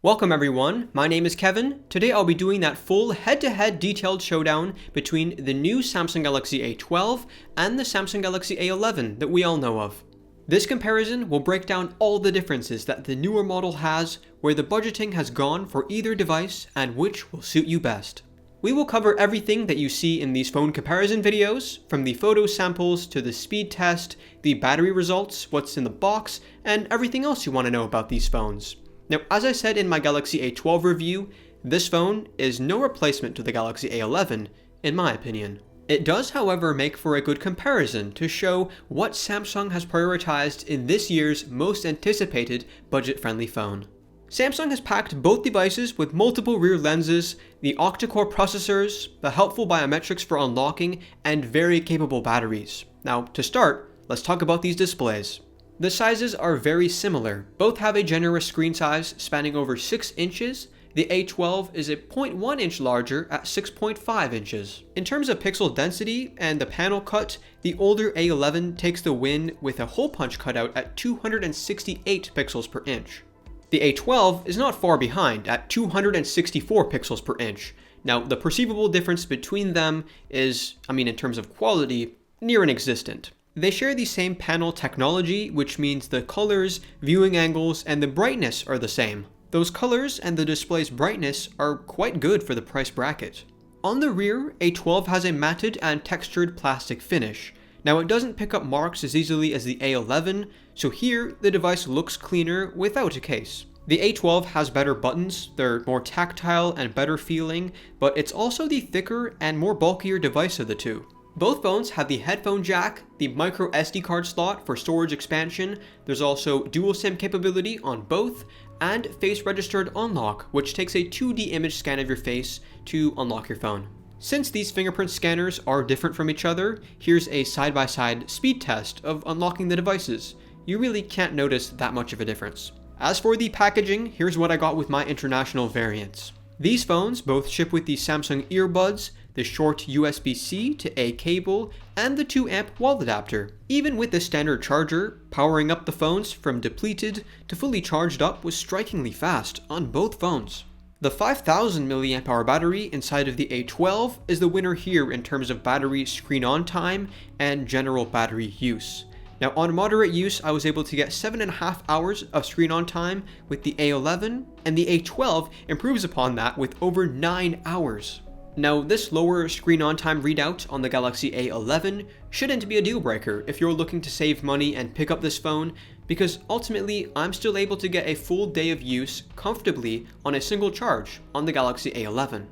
Welcome everyone, my name is Kevin. Today I'll be doing that full head-to-head detailed showdown between the new Samsung Galaxy A12 and the Samsung Galaxy A11 that we all know of. This comparison will break down all the differences that the newer model has, where the budgeting has gone for either device, and which will suit you best. We will cover everything that you see in these phone comparison videos, from the photo samples to the speed test, the battery results, what's in the box, and everything else you want to know about these phones. Now, as I said in my Galaxy A12 review, this phone is no replacement to the Galaxy A11, in my opinion. It does, however, make for a good comparison to show what Samsung has prioritized in this year's most anticipated budget-friendly phone. Samsung has packed both devices with multiple rear lenses, the octa-core processors, the helpful biometrics for unlocking, and very capable batteries. Now, to start, let's talk about these displays. The sizes are very similar. Both have a generous screen size spanning over 6 inches. The A12 is a 0.1 inch larger at 6.5 inches. In terms of pixel density and the panel cut, the older A11 takes the win with a hole punch cutout at 268 pixels per inch. The A12 is not far behind at 264 pixels per inch. Now, the perceivable difference between them is, in terms of quality, near inexistent. They share the same panel technology, which means the colors, viewing angles, and the brightness are the same. Those colors and the display's brightness are quite good for the price bracket. On the rear, A12 has a matted and textured plastic finish. Now, it doesn't pick up marks as easily as the A11, so here the device looks cleaner without a case. The A12 has better buttons, they're more tactile and better feeling, but it's also the thicker and more bulkier device of the two. Both phones have the headphone jack, the micro SD card slot for storage expansion, there's also dual SIM capability on both, and face registered unlock, which takes a 2D image scan of your face to unlock your phone. Since these fingerprint scanners are different from each other, here's a side-by-side speed test of unlocking the devices. You really can't notice that much of a difference. As for the packaging, here's what I got with my international variants. These phones both ship with the Samsung earbuds, the short USB-C to A cable, and the 2-amp wall adapter. Even with the standard charger, powering up the phones from depleted to fully charged up was strikingly fast on both phones. The 5000 mAh battery inside of the A12 is the winner here in terms of battery screen-on time and general battery use. Now, on moderate use, I was able to get 7.5 hours of screen-on time with the A11, and the A12 improves upon that with over 9 hours. Now, this lower screen-on time readout on the Galaxy A11 shouldn't be a deal breaker if you're looking to save money and pick up this phone, because ultimately, I'm still able to get a full day of use comfortably on a single charge on the Galaxy A11.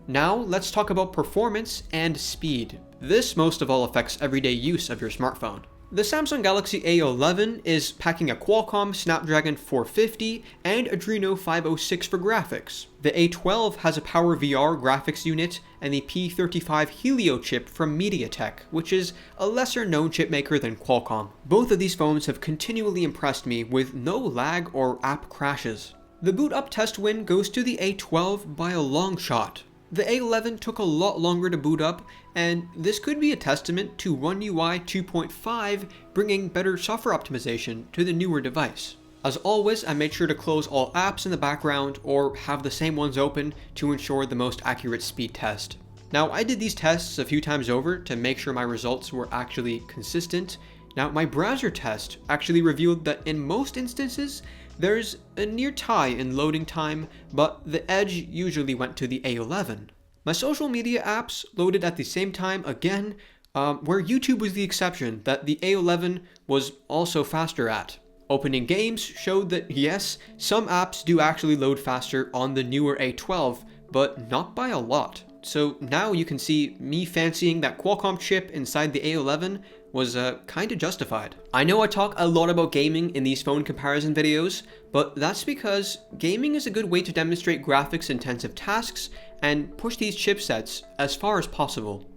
Now, let's talk about performance and speed. This most of all affects everyday use of your smartphone. The Samsung Galaxy A11 is packing a Qualcomm Snapdragon 450 and Adreno 506 for graphics. The A12 has a PowerVR graphics unit and the P35 Helio chip from MediaTek, which is a lesser known chipmaker than Qualcomm. Both of these phones have continually impressed me with no lag or app crashes. The boot up test win goes to the A12 by a long shot. The A11 took a lot longer to boot up, and this could be a testament to One UI 2.5 bringing better software optimization to the newer device. As always, I made sure to close all apps in the background or have the same ones open to ensure the most accurate speed test. Now, I did these tests a few times over to make sure my results were actually consistent. Now, my browser test actually revealed that in most instances, there's a near tie in loading time, but the edge usually went to the A11. My social media apps loaded at the same time again, where YouTube was the exception that the A11 was also faster at. Opening games showed that yes, some apps do actually load faster on the newer A12, but not by a lot. So now you can see me fancying that Qualcomm chip inside the A11 was kinda justified. I know I talk a lot about gaming in these phone comparison videos, but that's because gaming is a good way to demonstrate graphics intensive tasks and push these chipsets as far as possible.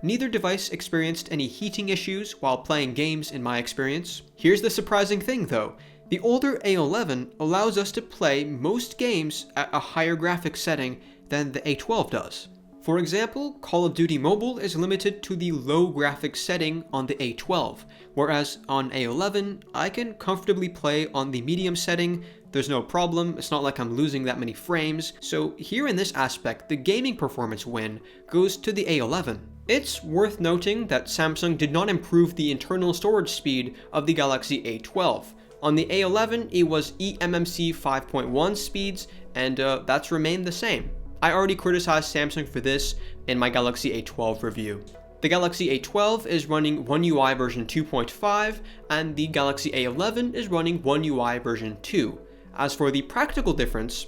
Neither device experienced any heating issues while playing games in my experience. Here's the surprising thing though, the older A11 allows us to play most games at a higher graphics setting than the A12 does. For example, Call of Duty Mobile is limited to the low graphics setting on the A12, whereas on A11, I can comfortably play on the medium setting there's no problem, it's not like I'm losing that many frames, so here in this aspect, the gaming performance win goes to the A11. It's worth noting that Samsung did not improve the internal storage speed of the Galaxy A12. On the A11, it was eMMC 5.1 speeds, and that's remained the same. I already criticized Samsung for this in my Galaxy A12 review. The Galaxy A12 is running One UI version 2.5, and the Galaxy A11 is running One UI version 2. As for the practical difference,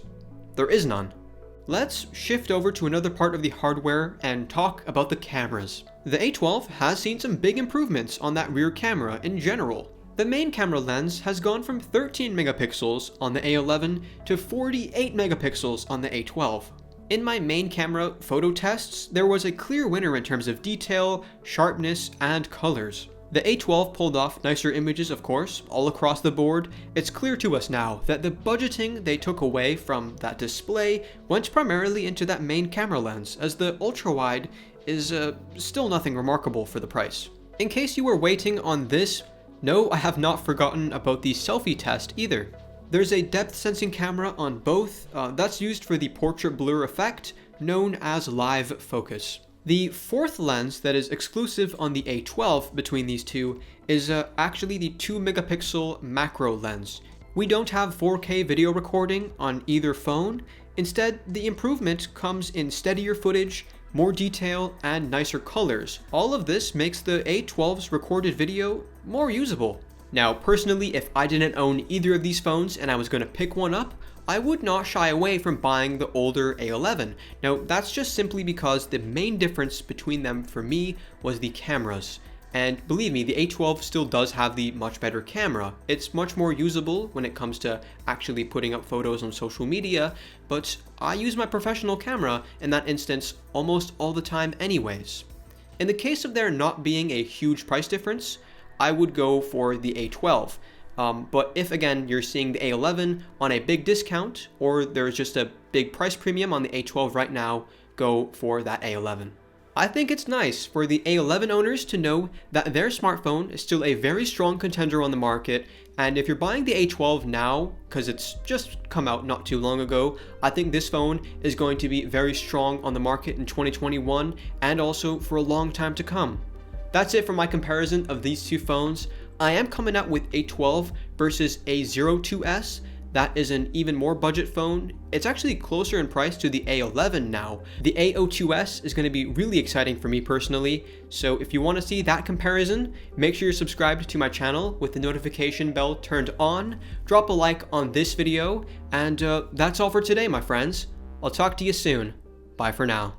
there is none. Let's shift over to another part of the hardware and talk about the cameras. The A12 has seen some big improvements on that rear camera in general. The main camera lens has gone from 13 megapixels on the A11 to 48 megapixels on the A12. In my main camera photo tests, there was a clear winner in terms of detail, sharpness, and colors. The A12 pulled off nicer images, of course, all across the board. It's clear to us now that the budgeting they took away from that display went primarily into that main camera lens, as the ultra-wide is still nothing remarkable for the price. In case you were waiting on this, no, I have not forgotten about the selfie test either. There's a depth sensing camera on both, that's used for the portrait blur effect, known as live focus. The fourth lens that is exclusive on the A12 between these two is actually the 2 megapixel macro lens. We don't have 4K video recording on either phone. Instead, the improvement comes in steadier footage, more detail, and nicer colors. All of this makes the A12's recorded video more usable. Now, personally, if I didn't own either of these phones and I was going to pick one up, I would not shy away from buying the older A11. Now, that's just simply because the main difference between them for me was the cameras. And believe me, the A12 still does have the much better camera. It's much more usable when it comes to actually putting up photos on social media, but I use my professional camera in that instance almost all the time anyways. In the case of there not being a huge price difference, I would go for the A12. But if again you're seeing the A11 on a big discount, or there's just a big price premium on the A12 right now, go for that A11. I think it's nice for the A11 owners to know that their smartphone is still a very strong contender on the market, and if you're buying the A12 now, because it's just come out not too long ago, I think this phone is going to be very strong on the market in 2021 and also for a long time to come. That's it for my comparison of these two phones. I am coming out with A12 versus A02s. That is an even more budget phone. It's actually closer in price to the A11 now. The A02s is going to be really exciting for me personally, so if you want to see that comparison, make sure you're subscribed to my channel with the notification bell turned on, drop a like on this video, and that's all for today, my friends. I'll talk to you soon. Bye for now.